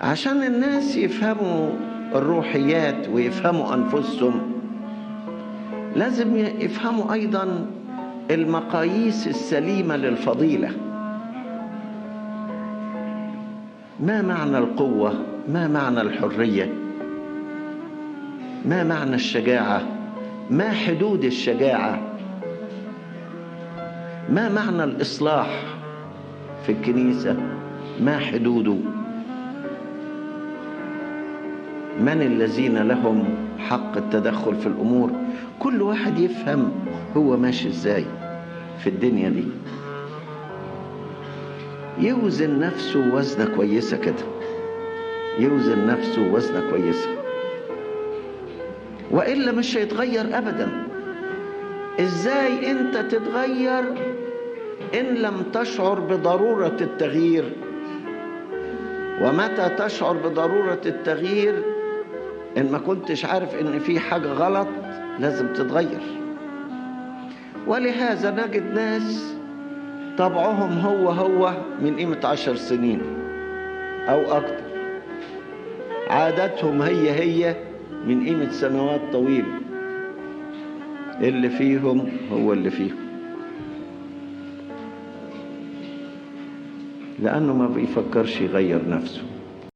عشان الناس يفهموا الروحيات ويفهموا أنفسهم، لازم يفهموا أيضا المقاييس السليمة للفضيلة. ما معنى القوة؟ ما معنى الحرية؟ ما معنى الشجاعة؟ ما حدود الشجاعة؟ ما معنى الإصلاح في الكنيسة؟ ما حدوده؟ من الذين لهم حق التدخل في الأمور؟ كل واحد يفهم هو ماشي ازاي في الدنيا دي، يوزن نفسه وزنة كويسة كده، يوزن نفسه وزنة كويسة، وإلا مش هيتغير أبدا. إزاي أنت تتغير إن لم تشعر بضرورة التغيير؟ ومتى تشعر بضرورة التغيير؟ إن ما كنتش عارف إن في حاجة غلط لازم تتغير. ولهذا نجد ناس طبعهم هو من قيمة 10 سنين أو أكتر، عاداتهم هي من قيمة سنوات طويلة، اللي فيهم هو اللي فيهم، لأنه ما بيفكرش يغير نفسه.